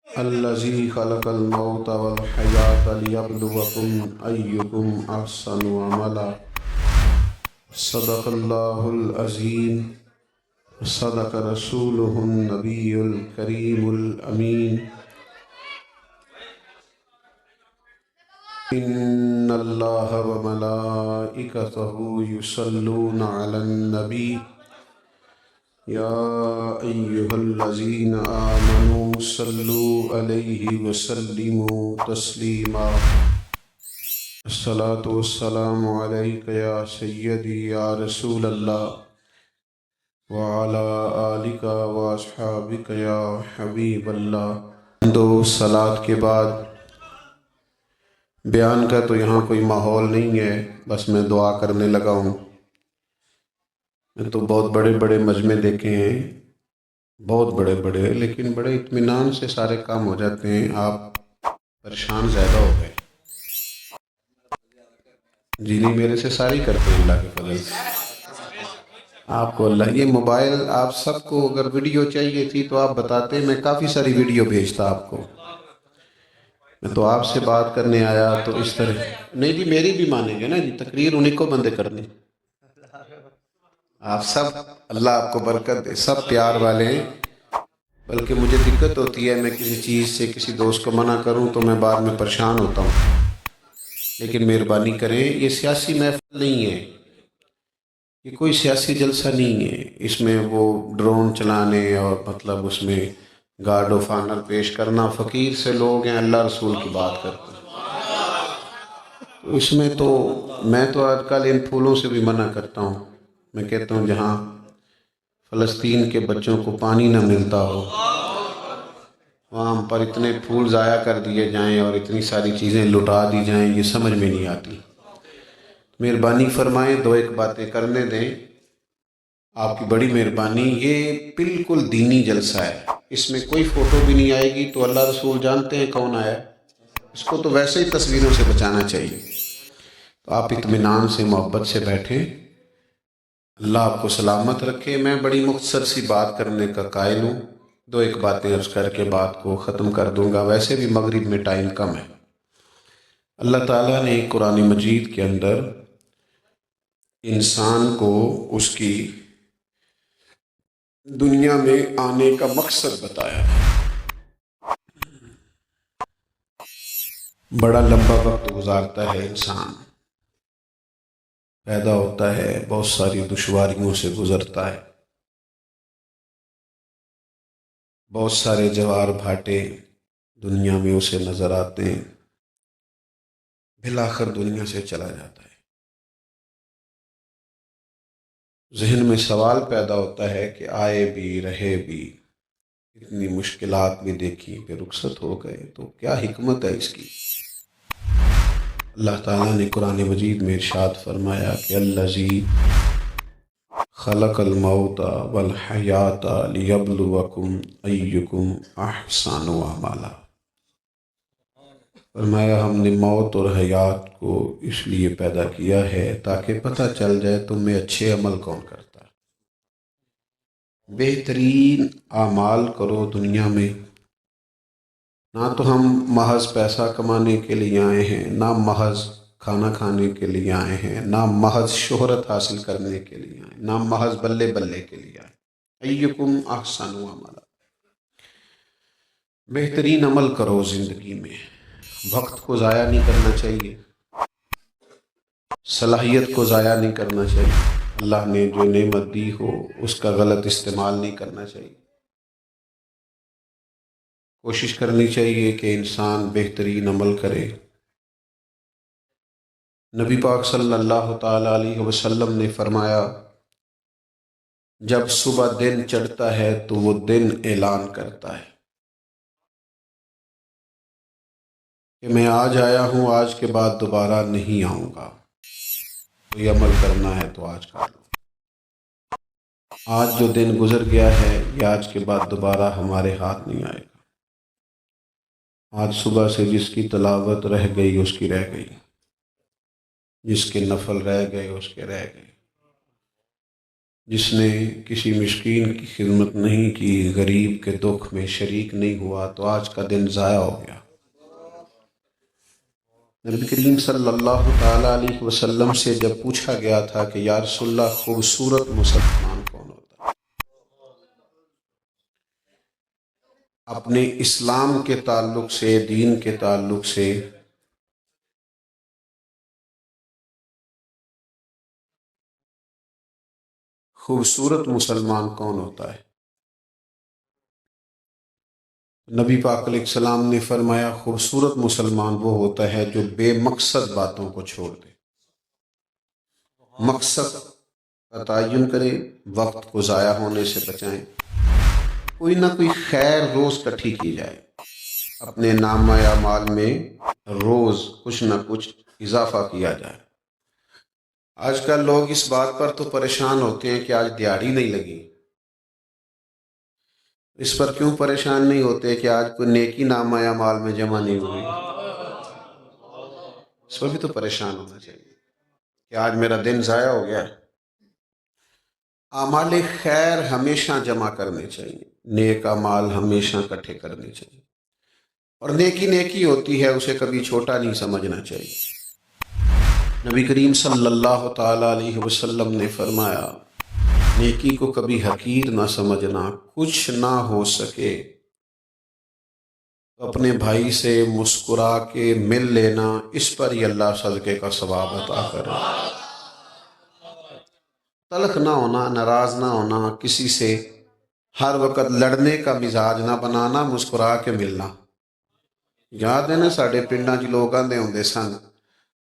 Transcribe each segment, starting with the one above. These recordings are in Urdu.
الذی خلق الموت والحیاة لیبلوکم ایکم احسن عملا صدق اللہ العظیم صدق رسولہ النبی الکریم الامین ان اللہ وملائکتہ یصلون علی النبی یا ایہا الذین آمنوا صلوا علیہ وسلموا تسلیما الصلاۃ والسلام علیک یا سیدی یا رسول اللہ وعلی آلک واصحابک یا حبیب اللہ۔ دو صلاۃ کے بعد بیان کا تو یہاں کوئی ماحول نہیں ہے، بس میں دعا کرنے لگا ہوں۔ میں تو بہت بڑے بڑے مجمع دیکھے ہیں، بہت بڑے بڑے، لیکن بڑے اطمینان سے سارے کام ہو جاتے ہیں۔ آپ پریشان زیادہ ہو گئے۔ جی نہیں، میرے سے سارے کرتے ہیں اللہ کے فضل سے۔ آپ کو اللہ، یہ موبائل آپ سب کو اگر ویڈیو چاہیے تھی تو آپ بتاتے، میں کافی ساری ویڈیو بھیجتا آپ کو۔ میں تو آپ سے بات کرنے آیا تو اس طرح نہیں جی، میری بھی مانیں گے نا جی، تقریر انہیں کو بندے کرنی۔ آپ سب اللہ آپ کو برکت دے، سب پیار والے ہیں، بلکہ مجھے دقت ہوتی ہے میں کسی چیز سے کسی دوست کو منع کروں تو میں بعد میں پریشان ہوتا ہوں، لیکن مہربانی کریں، یہ سیاسی محفل نہیں ہے، یہ کوئی سیاسی جلسہ نہیں ہے۔ اس میں وہ ڈرون چلانے اور مطلب اس میں گارڈ آف آنر پیش کرنا، فقیر سے لوگ ہیں اللہ رسول کی بات کرتے ہیں، اس میں تو میں تو آج کل ان پھولوں سے بھی منع کرتا ہوں۔ میں کہتا ہوں جہاں فلسطین کے بچوں کو پانی نہ ملتا ہو، وہاں ہم پر اتنے پھول ضائع کر دیے جائیں اور اتنی ساری چیزیں لٹا دی جائیں، یہ سمجھ میں نہیں آتی۔ مہربانی فرمائیں، دو ایک باتیں کرنے دیں، آپ کی بڑی مہربانی۔ یہ بالکل دینی جلسہ ہے، اس میں کوئی فوٹو بھی نہیں آئے گی، تو اللہ رسول جانتے ہیں کون آیا، اس کو تو ویسے ہی تصویروں سے بچانا چاہیے۔ تو آپ اطمینان سے محبت سے بیٹھیں، اللہ آپ کو سلامت رکھے۔ میں بڑی مختصر سی بات کرنے کا قائل ہوں، دو ایک باتیں عرض کر کے بات کو ختم کر دوں گا، ویسے بھی مغرب میں ٹائم کم ہے۔ اللہ تعالیٰ نے قرآن مجید کے اندر انسان کو اس کی دنیا میں آنے کا مقصد بتایا ہے۔ بڑا لمبا وقت گزارتا ہے انسان، پیدا ہوتا ہے، بہت ساری دشواریوں سے گزرتا ہے، بہت سارے جوار بھاٹے دنیا میں اسے نظر آتے ہیں، بالآخر دنیا سے چلا جاتا ہے۔ ذہن میں سوال پیدا ہوتا ہے کہ آئے بھی رہے بھی، اتنی مشکلات بھی دیکھی، پھر رخصت ہو گئے، تو کیا حکمت ہے اس کی؟ اللہ تعالیٰ نے قرآن مجید میں ارشاد فرمایا کہ الذی خلق الموت والحیات لیبلوکم ایکم احسن عملا۔ فرمایا ہم نے موت اور حیات کو اس لیے پیدا کیا ہے تاکہ پتہ چل جائے تم میں اچھے عمل کون کرتا ہے۔ بہترین اعمال کرو دنیا میں، نہ تو ہم محض پیسہ کمانے کے لیے آئے ہیں، نہ محض کھانا کھانے کے لیے آئے ہیں، نہ محض شہرت حاصل کرنے کے لیے آئے، نہ محض بلے بلے کے لیے آئے۔ ایکم احسن عملا، بہترین عمل کرو زندگی میں۔ وقت کو ضائع نہیں کرنا چاہیے، صلاحیت کو ضائع نہیں کرنا چاہیے، اللہ نے جو نعمت دی ہو اس کا غلط استعمال نہیں کرنا چاہیے۔ کوشش کرنی چاہیے کہ انسان بہترین عمل کرے۔ نبی پاک صلی اللہ تعالیٰ علیہ وسلم نے فرمایا، جب صبح دن چڑھتا ہے تو وہ دن اعلان کرتا ہے کہ میں آج آیا ہوں، آج کے بعد دوبارہ نہیں آؤں گا، کوئی عمل کرنا ہے تو آج کر لو۔ آج جو دن گزر گیا ہے یہ آج کے بعد دوبارہ ہمارے ہاتھ نہیں آئے گا۔ آج صبح سے جس کی تلاوت رہ گئی اس کی رہ گئی، جس کے نفل رہ گئے اس کے رہ گئے، جس نے کسی مسکین کی خدمت نہیں کی، غریب کے دکھ میں شریک نہیں ہوا، تو آج کا دن ضائع ہو گیا۔ نبی کریم صلی اللہ تعالیٰ علیہ وسلم سے جب پوچھا گیا تھا کہ یا رسول اللہ خوبصورت مسلمان کون ہوتا ہے، اپنے اسلام کے تعلق سے، دین کے تعلق سے خوبصورت مسلمان کون ہوتا ہے؟ نبی پاک علیہ السلام نے فرمایا خوبصورت مسلمان وہ ہوتا ہے جو بے مقصد باتوں کو چھوڑ دے، مقصد کا تعین کرے، وقت کو ضائع ہونے سے بچائیں، کوئی نہ کوئی خیر روز اکٹھی کی جائے، اپنے نامہ اعمال میں روز کچھ نہ کچھ اضافہ کیا جائے۔ آج کل لوگ اس بات پر تو پریشان ہوتے ہیں کہ آج دیہڑی نہیں لگی۔ اس پر کیوں پریشان نہیں ہوتے کہ آج کوئی نیکی نامہ اعمال میں جمع نہیں ہوئی؟ اس پر بھی تو پریشان ہونا چاہیے کہ آج میرا دن ضائع ہو گیا۔ اعمال خیر ہمیشہ جمع کرنے چاہیے، نیک اعمال ہمیشہ اکٹھے کرنے چاہیے، اور نیکی نیکی ہوتی ہے، اسے کبھی چھوٹا نہیں سمجھنا چاہیے۔ نبی کریم صلی اللہ تعالیٰ علیہ وسلم نے فرمایا نیکی کو کبھی حقیر نہ سمجھنا، کچھ نہ ہو سکے تو اپنے بھائی سے مسکرا کے مل لینا، اس پر ہی اللہ صدقے کا ثواب عطا کرے۔ تلخ نہ ہونا، ناراض نہ ہونا، کسی سے ہر وقت لڑنے کا مزاج نہ بنانا، مسکرا کے ملنا۔ یاد ہے نا ساڑے پنڈاں چ لوگ آندے ہوندے سن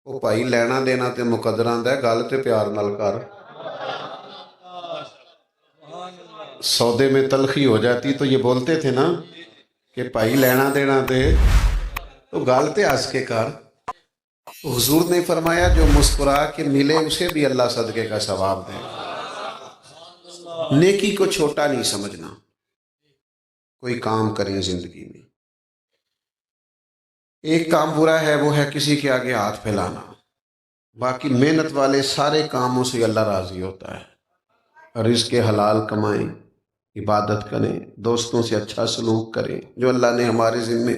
وہ بھائی لینا دینا تے مقدراں دا گل تے پیار نال کر، سودے میں تلخی ہو جاتی تو یہ بولتے تھے نا کہ بھائی لینا دینا دے تو گل تے ہنس کے کر۔ حضور نے فرمایا جو مسکرا کے ملے اسے بھی اللہ صدقے کا ثواب دے۔ نیکی کو چھوٹا نہیں سمجھنا۔ کوئی کام کریں زندگی میں، ایک کام برا ہے وہ ہے کسی کے آگے ہاتھ پھیلانا، باقی محنت والے سارے کاموں سے اللہ راضی ہوتا ہے۔ رزق حلال کمائیں، عبادت کریں، دوستوں سے اچھا سلوک کریں، جو اللہ نے ہمارے ذمے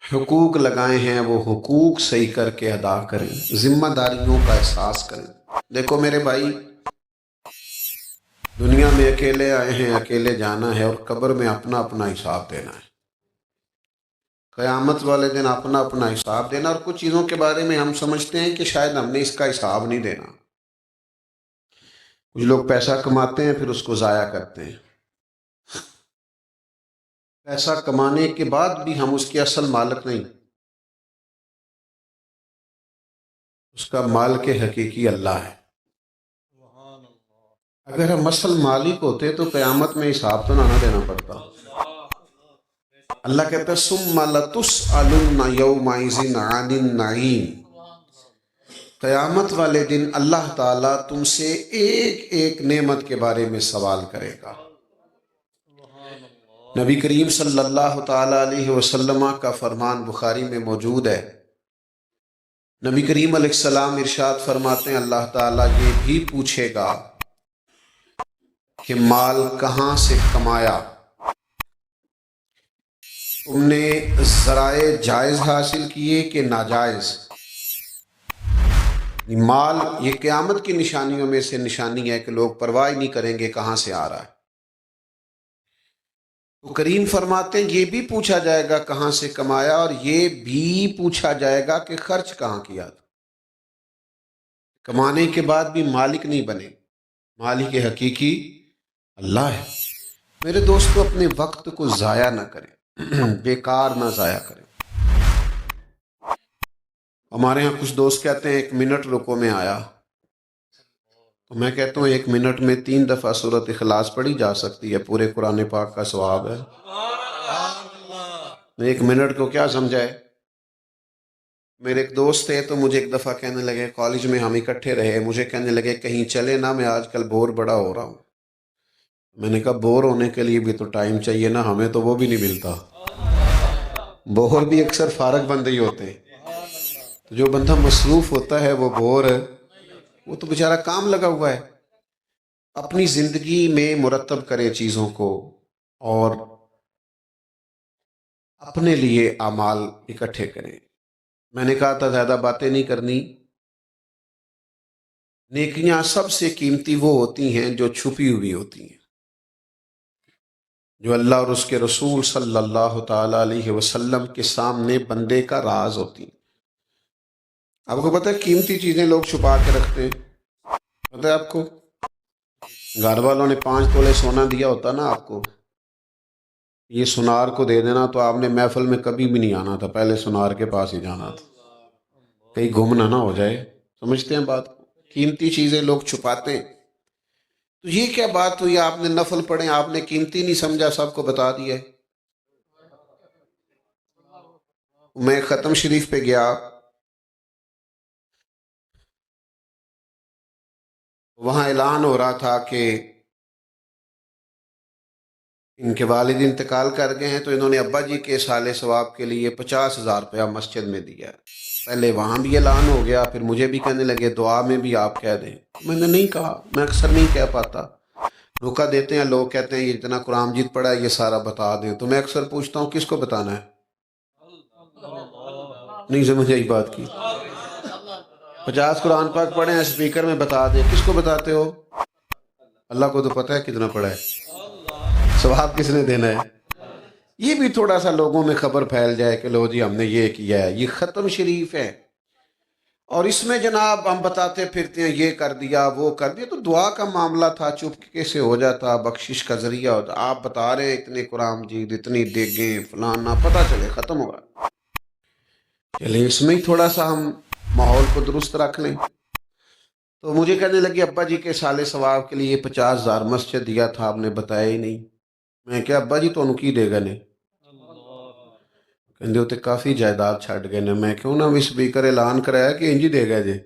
حقوق لگائے ہیں وہ حقوق صحیح کر کے ادا کریں، ذمہ داریوں کا احساس کریں۔ دیکھو میرے بھائی، دنیا میں اکیلے آئے ہیں، اکیلے جانا ہے، اور قبر میں اپنا اپنا حساب دینا ہے۔ قیامت والے دن اپنا اپنا حساب دینا، اور کچھ چیزوں کے بارے میں ہم سمجھتے ہیں کہ شاید ہم نے اس کا حساب نہیں دینا۔ کچھ لوگ پیسہ کماتے ہیں پھر اس کو ضائع کرتے ہیں، پیسہ کمانے کے بعد بھی ہم اس کے اصل مالک نہیں، اس کا مالک حقیقی اللہ ہے۔ اگر ہم اصل مالک ہوتے تو قیامت میں حساب تو نہ دینا پڑتا۔ اللہ کہتا ہے ثم لتسألن یومئذ عن النعیم، قیامت والے دن اللہ تعالیٰ تم سے ایک ایک نعمت کے بارے میں سوال کرے گا۔ نبی کریم صلی اللہ تعالیٰ علیہ وسلم کا فرمان بخاری میں موجود ہے۔ نبی کریم علیہ السلام ارشاد فرماتے ہیں اللہ تعالیٰ یہ بھی پوچھے گا کہ مال کہاں سے کمایا، تم نے ذرائع جائز حاصل کیے کہ ناجائز۔ مال یہ قیامت کی نشانیوں میں سے نشانی ہے کہ لوگ پرواہ نہیں کریں گے کہاں سے آ رہا ہے۔ تو کریم فرماتے ہیں یہ بھی پوچھا جائے گا کہاں سے کمایا، اور یہ بھی پوچھا جائے گا کہ خرچ کہاں کیا تھا۔ کمانے کے بعد بھی مالک نہیں بنے، مالک حقیقی اللہ ہے۔ میرے دوستو اپنے وقت کو ضائع نہ کریں، بیکار نہ ضائع کریں۔ ہمارے ہاں کچھ دوست کہتے ہیں 1 منٹ رکو میں آیا، تو میں کہتا ہوں 1 منٹ میں 3 دفعہ سورۃ اخلاص پڑھی جا سکتی ہے، پورے قرآن پاک کا ثواب ہے۔ 1 منٹ کو کیا سمجھائے؟ میرے ایک دوست تھے تو مجھے ایک دفعہ کہنے لگے، کالج میں ہم اکٹھے رہے، مجھے کہنے لگے کہیں چلے نا، میں آج کل بور بڑا ہو رہا ہوں۔ میں نے کہا بور ہونے کے لیے بھی تو ٹائم چاہیے نا، ہمیں تو وہ بھی نہیں ملتا۔ بور بھی اکثر فارغ بندے ہی ہوتے ہیں، تو جو بندہ مصروف ہوتا ہے وہ بور ہے، وہ تو بیچارہ کام لگا ہوا ہے۔ اپنی زندگی میں مرتب کریں چیزوں کو، اور اپنے لیے اعمال اکٹھے کریں۔ میں نے کہا تھا زیادہ باتیں نہیں کرنی، نیکیاں سب سے قیمتی وہ ہوتی ہیں جو چھپی ہوئی ہوتی ہیں، جو اللہ اور اس کے رسول صلی اللہ تعالی علیہ وسلم کے سامنے بندے کا راز ہوتی ہیں۔ آپ کو پتہ ہے قیمتی چیزیں لوگ چھپا کے رکھتے ہیں، پتہ ہے آپ کو؟ گھر والوں نے 5 تولے سونا دیا ہوتا نا آپ کو، یہ سنار کو دے دینا تو آپ نے محفل میں کبھی بھی نہیں آنا تھا، پہلے سنار کے پاس ہی جانا تھا، کہیں گم نہ ہو جائے۔ سمجھتے ہیں بات کو؟ قیمتی چیزیں لوگ چھپاتے ہیں۔ تو یہ کیا بات ہوئی؟ آپ نے نفل پڑھیں، آپ نے قیمتی نہیں سمجھا، سب کو بتا دیا ہے۔ میں ختم شریف پہ گیا، وہاں اعلان ہو رہا تھا کہ ان کے والد انتقال کر گئے ہیں، تو انہوں نے ابا جی کے سال ثواب کے لیے 50,000 روپیہ مسجد میں دیا ہے۔ پہلے وہاں بھی اعلان ہو گیا، پھر مجھے بھی کہنے لگے دعا میں بھی آپ کہہ دیں۔ میں نے نہیں کہا، میں اکثر نہیں کہہ پاتا، روکا دیتے ہیں لوگ، کہتے ہیں یہ اتنا قرآن مجید پڑھا ہے یہ سارا بتا دیں، تو میں اکثر پوچھتا ہوں کس کو بتانا ہے؟ نہیں سمجھ آئی بات کی؟ 50 قرآن پاک پڑھے ہیں اسپیکر میں بتا دیں، کس کو بتاتے ہو؟ اللہ کو تو پتہ ہے کتنا پڑھا ہے، ثواب کس نے دینا ہے؟ یہ بھی تھوڑا سا لوگوں میں خبر پھیل جائے کہ لو جی ہم نے یہ کیا ہے، یہ ختم شریف ہے، اور اس میں جناب ہم بتاتے پھرتے ہیں یہ کر دیا وہ کر دیا۔ تو دعا کا معاملہ تھا، چپکے سے ہو جاتا، بخشش کا ذریعہ ہوتا۔ آپ بتا رہے ہیں اتنے قرآن مجید، اتنی دیگیں فلانا، پتہ چلے ختم ہو رہا، چلے اس میں ہی تھوڑا سا ہم ماحول کو درست رکھ لیں۔ تو مجھے کہنے لگے ابا جی کے سال ثواب کے لیے 50,000 مسجد دیا تھا، آپ نے بتایا ہی نہیں۔ میں کہا ابا جی تو کی دے گا نہیں، کہندے ہوتے کافی جائیداد چھڑ گئے نے۔ میں کیوں نہ بھی سپیکر اعلان کرایا کہ انجی دے گا جی،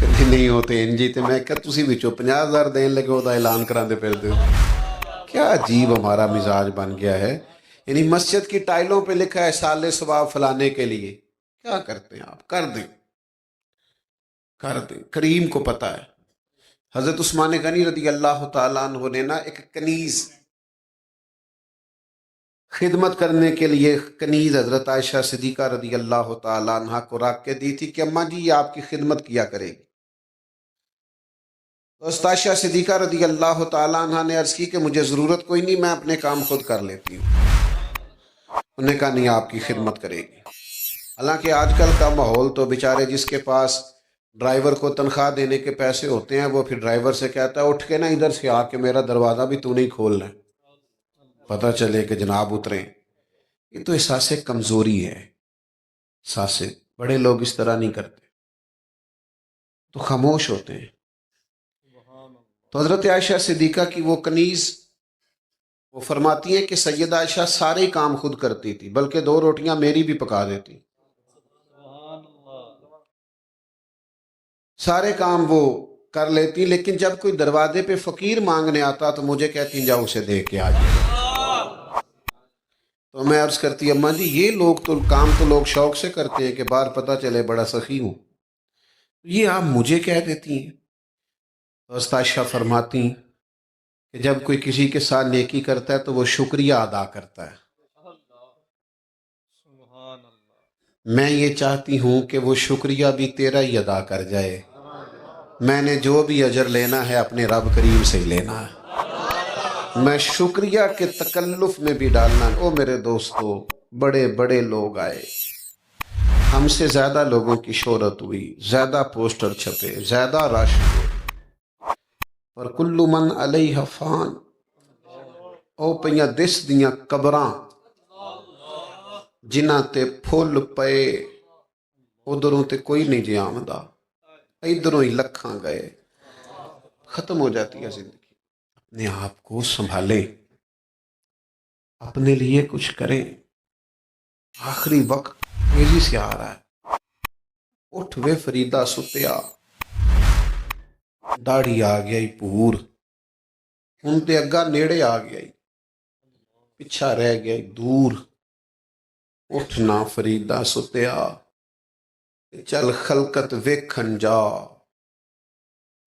کہتے نہیں ہوتے انجی، تے میں کہا تسی بچو 50,000 دین لگے ہو دا اعلان کراندے پھر دے۔ کیا عجیب ہمارا مزاج بن گیا ہے، یعنی مسجد کی ٹائلوں پہ لکھا ہے سال ثواب فلانے کے لیے، کیا کرتے ہیں آپ؟ کر دیں، کر دیں، کریم کو پتہ ہے۔ حضرت عثمان غنی رضی اللہ تعالیٰ عنہ نے نا ایک کنیز خدمت کرنے کے لیے، کنیز حضرت عائشہ صدیقہ رضی اللہ تعالیٰ عنہ کو رکھ کے دی تھی کہ اماں جی یہ آپ کی خدمت کیا کرے گی۔ تو عائشہ صدیقہ رضی اللہ تعالیٰ عنہ نے عرض کی کہ مجھے ضرورت کوئی نہیں، میں اپنے کام خود کر لیتی ہوں۔ انہوں نے کہا نہیں آپ کی خدمت کرے گی۔ حالانکہ آج کل کا ماحول تو بیچارے جس کے پاس ڈرائیور کو تنخواہ دینے کے پیسے ہوتے ہیں وہ پھر ڈرائیور سے کہتا ہے اٹھ کے نا ادھر سے آ کے میرا دروازہ بھی تو نہیں کھولنا ہے، پتہ چلے کہ جناب اتریں۔ یہ تو احساس کمزوری ہے، احساس بڑے لوگ اس طرح نہیں کرتے، تو خاموش ہوتے ہیں۔ تو حضرت عائشہ صدیقہ کی وہ کنیز، وہ فرماتی ہیں کہ سیدہ عائشہ سارے کام خود کرتی تھی، بلکہ 2 روٹیاں میری بھی پکا دیتی، سارے کام وہ کر لیتی، لیکن جب کوئی دروازے پہ فقیر مانگنے آتا تو مجھے کہتی جاؤ اسے دے کے آ جائے۔ تو میں عرض کرتی اماں جی یہ لوگ تو کام تو لوگ شوق سے کرتے ہیں کہ باہر پتہ چلے بڑا سخی ہوں، یہ آپ مجھے کہہ دیتی ہیں؟ تو عائشہ فرماتی ہیں کہ جب کوئی کسی کے ساتھ نیکی کرتا ہے تو وہ شکریہ ادا کرتا ہے، میں یہ چاہتی ہوں کہ وہ شکریہ بھی تیرا ہی ادا کر جائے، میں نے جو بھی اجر لینا ہے اپنے رب کریم سے ہی لینا ہے، میں شکریہ کے تکلف میں بھی ڈالنا ہے۔ او میرے دوستو، بڑے بڑے لوگ آئے، ہم سے زیادہ لوگوں کی شہرت ہوئی، زیادہ پوسٹر چھپے، زیادہ رش ہوئے، پر کل من علیہ فان، او پہیاں دس دیاں قبراں جنہ تے پھول پئے، ادھروں تے کوئی نہیں جی آمدہ، ادھروں ہی لکھاں گئے، ختم ہو جاتی ہے زندگی۔ اپنے آپ کو سنبھالیں، اپنے لیے کچھ کریں، آخری وقت تیزی سے آ رہا ہے، اٹھ وے فریدہ ستیا، داڑھی آ گیا پور، ہن تے اگا نیڑے آ گیا، پچھا رہ گیا دور، اٹھنا فریدہ ستیا، چل خلقت ویکھن جا،